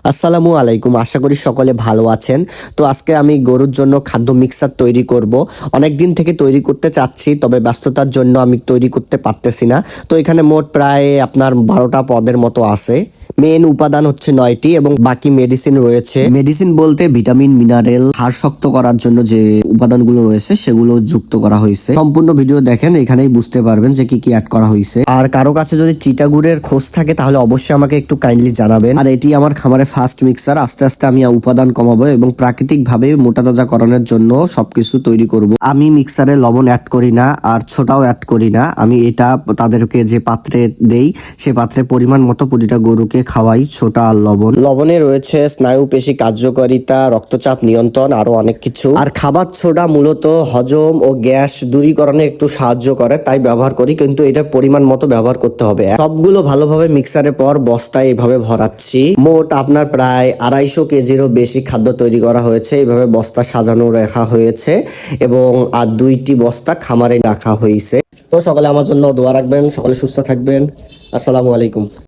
আসসালামু আলাইকুম, আশা করি সকলে ভালো আছেন। তো আজকে আমি গরুর জন্য খাদ্য মিক্সার তৈরি করব। অনেক দিন থেকে তৈরি করতে চাচ্ছি, তবে ব্যস্ততার জন্য আমি তৈরি করতে পারতেছি না। তো এখানে মোট প্রায় আপনার 12টা পদের মতো আছে। মেন উপাদান হচ্ছে 9টি এবং বাকি মেডিসিন রয়েছে। মেডিসিন বলতে ভিটামিন, মিনারেল, হাড় শক্ত করার জন্য যে উপাদানগুলো রয়েছে সেগুলো যুক্ত করা হয়েছে। সম্পূর্ণ ভিডিও দেখেন, এখানেই বুঝতে পারবেন যে কি কি অ্যাড করা হয়েছে। আর কারো কাছে যদি চিটাগুড়ের খোঁজ থাকে তাহলে অবশ্যই আমাকে একটু কাইন্ডলি জানাবেন। আর এটি আমার খামারে ফার্স্ট মিক্সার। আস্তে আস্তে আমি উপাদান কমাবো এবং প্রাকৃতিক ভাবে মোটা তাজাকরণের জন্য সবকিছু তৈরি করব। আমি মিক্সারে লবণ অ্যাড করি না আর ছোটাও অ্যাড করি না। আমি এটা তাদেরকে যে পাত্রে দেই সে পাত্রে পরিমাণ মতো প্রতিটা গরুকে খাওয়াই ছোটা আর লবণ। লবণে রয়েছে স্নায়ু পেশি কার্যকারিতা, রক্তচাপ নিয়ন্ত্রণ, আরো অনেক কিছু। আর খাবার ছোটা মূলত হজম ও গ্যাস দূরীকরণে একটু সাহায্য করে, তাই ব্যবহার করি, কিন্তু এটা পরিমাণ মতো ব্যবহার করতে হবে। সবগুলো ভালোভাবে মিক্সারের পর বস্তায় এইভাবে ভরাচ্ছি। মোট আপনার প্রায় 250 কেজিরও বেশি খাদ্য তৈরি করা হয়েছে। এইভাবে বস্তা সাজানো রাখা হয়েছে এবং আর 2টি বস্তা খামারে রাখা হয়েছে। তো সকলে আমার জন্য দোয়া রাখবেন, সকলে সুস্থ থাকবেন। আসসালামু আলাইকুম।